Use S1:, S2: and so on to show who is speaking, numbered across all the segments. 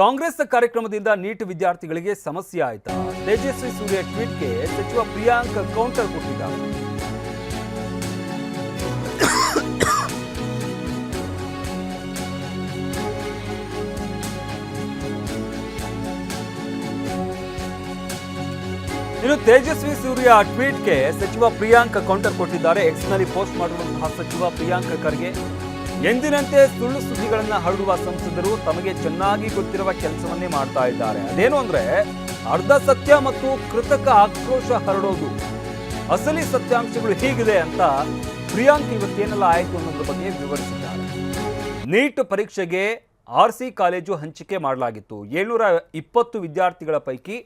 S1: ಕಾಂಗ್ರೆಸ್ ಕಾರ್ಯಕ್ರಮದಿಂದ ನೀಟ್ ವಿದ್ಯಾರ್ಥಿಗಳಿಗೆ ಸಮಸ್ಯೆ ಆಯ್ತಾ? ತೇಜಸ್ವಿ ಸೂರ್ಯ ಟ್ವೀಟ್ಗೆ ಸಚಿವ ಪ್ರಿಯಾಂಕ್ ಕೌಂಟರ್ ಕೊಟ್ಟಿದ್ದಾರೆ. ಇನ್ನು ತೇಜಸ್ವಿ ಸೂರ್ಯ ಟ್ವೀಟ್ಗೆ ಸಚಿವ ಪ್ರಿಯಾಂಕ್ ಕೌಂಟರ್ ಕೊಟ್ಟಿದ್ದಾರೆ. ಎಕ್ಸ್ನಲ್ಲಿ ಪೋಸ್ಟ್ ಮಾಡಿರುವಂತಹ ಸಚಿವ ಪ್ರಿಯಾಂಕ್ ಖರ್ಗೆ ಎಂದಿನಂತೆ ಸುಳ್ಳು ಸುದ್ದಿಗಳನ್ನು ಹರಡುವ ಸಂಸದರು ತಮಗೆ ಚೆನ್ನಾಗಿ ಗೊತ್ತಿರುವ ಕೆಲಸವನ್ನೇ ಮಾಡ್ತಾ ಇದ್ದಾರೆ. ಅದೇನು ಅಂದ್ರೆ ಅರ್ಧ ಸತ್ಯ ಮತ್ತು ಕೃತಕ ಆಕ್ರೋಶ ಹರಡೋದು. ಅಸಲಿ ಸತ್ಯಾಂಶಗಳು ಹೀಗಿದೆ ಅಂತ ಪ್ರಿಯಾಂಕ್ ಇವತ್ತೇನೆಲ್ಲ ಆಯಿತು ಅನ್ನೋದ್ರ ಬಗ್ಗೆ ವಿವರಿಸಿದ್ದಾರೆ. ನೀಟ್ ಪರೀಕ್ಷೆಗೆ ಆರ್ಸಿ ಕಾಲೇಜು ಹಂಚಿಕೆ ಮಾಡಲಾಗಿತ್ತು. 720 ವಿದ್ಯಾರ್ಥಿಗಳ ಪೈಕಿ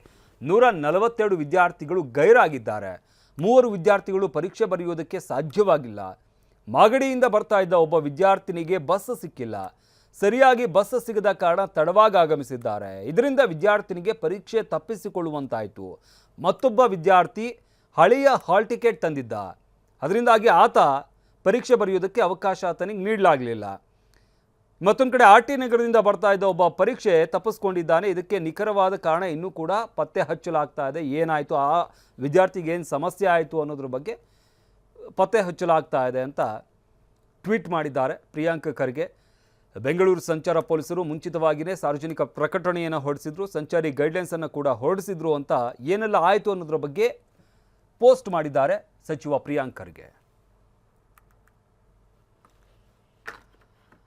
S1: 142 ವಿದ್ಯಾರ್ಥಿಗಳು ಗೈರಾಗಿದ್ದಾರೆ. 3 ವಿದ್ಯಾರ್ಥಿಗಳು ಪರೀಕ್ಷೆ ಬರೆಯುವುದಕ್ಕೆ ಸಾಧ್ಯವಾಗಿಲ್ಲ. ಮಾಗಡಿಯಿಂದ ಬರ್ತಾ ಇದ್ದ ಒಬ್ಬ ವಿದ್ಯಾರ್ಥಿನಿಗೆ ಬಸ್ ಸಿಕ್ಕಿಲ್ಲ. ಸರಿಯಾಗಿ ಬಸ್ ಸಿಗದ ಕಾರಣ ತಡವಾಗಿ ಆಗಮಿಸಿದ್ದಾರೆ. ಇದರಿಂದ ವಿದ್ಯಾರ್ಥಿನಿಗೆ ಪರೀಕ್ಷೆ ತಪ್ಪಿಸಿಕೊಳ್ಳುವಂತಾಯಿತು. ಮತ್ತೊಬ್ಬ ವಿದ್ಯಾರ್ಥಿ ಹಳೆಯ ಹಾಲ್ ಟಿಕೆಟ್ ತಂದಿದ್ದ. ಅದರಿಂದಾಗಿ ಆತ ಪರೀಕ್ಷೆ ಬರೆಯುವುದಕ್ಕೆ ಅವಕಾಶ ಆತನಿಗೆ ನೀಡಲಾಗಲಿಲ್ಲ. ಮತ್ತೊಂದು ಕಡೆ ಆರ್ ಟಿ ನಗರದಿಂದ ಬರ್ತಾ ಇದ್ದ ಒಬ್ಬ ಪರೀಕ್ಷೆ ತಪ್ಪಿಸ್ಕೊಂಡಿದ್ದಾನೆ. ಇದಕ್ಕೆ ನಿಖರವಾದ ಕಾರಣ ಇನ್ನೂ ಕೂಡ ಪತ್ತೆ ಹಚ್ಚಲಾಗ್ತಾ ಇದೆ. ಏನಾಯಿತು, ಆ ವಿದ್ಯಾರ್ಥಿಗೆ ಏನು ಸಮಸ್ಯೆ ಆಯಿತು ಅನ್ನೋದ್ರ ಬಗ್ಗೆ ಪತ್ತೆ ಹಚ್ಚಲಾಗ್ತಾ ಇದೆ ಅಂತ ಟ್ವೀಟ್ ಮಾಡಿದ್ದಾರೆ ಪ್ರಿಯಾಂಕ್ ಖರ್ಗೆ. ಬೆಂಗಳೂರು ಸಂಚಾರ ಪೊಲೀಸರು ಮುಂಚಿತವಾಗಿಯೇ ಸಾರ್ವಜನಿಕ ಪ್ರಕಟಣೆಯನ್ನು ಹೊರಡಿಸಿದ್ರು. ಸಂಚಾರಿ ಗೈಡ್ಲೈನ್ಸನ್ನು ಕೂಡ ಹೊರಡಿಸಿದ್ರು ಅಂತ ಏನೆಲ್ಲ ಆಯಿತು ಅನ್ನೋದ್ರ ಬಗ್ಗೆ ಪೋಸ್ಟ್ ಮಾಡಿದ್ದಾರೆ ಸಚಿವ ಪ್ರಿಯಾಂಕ್ ಖರ್ಗೆ.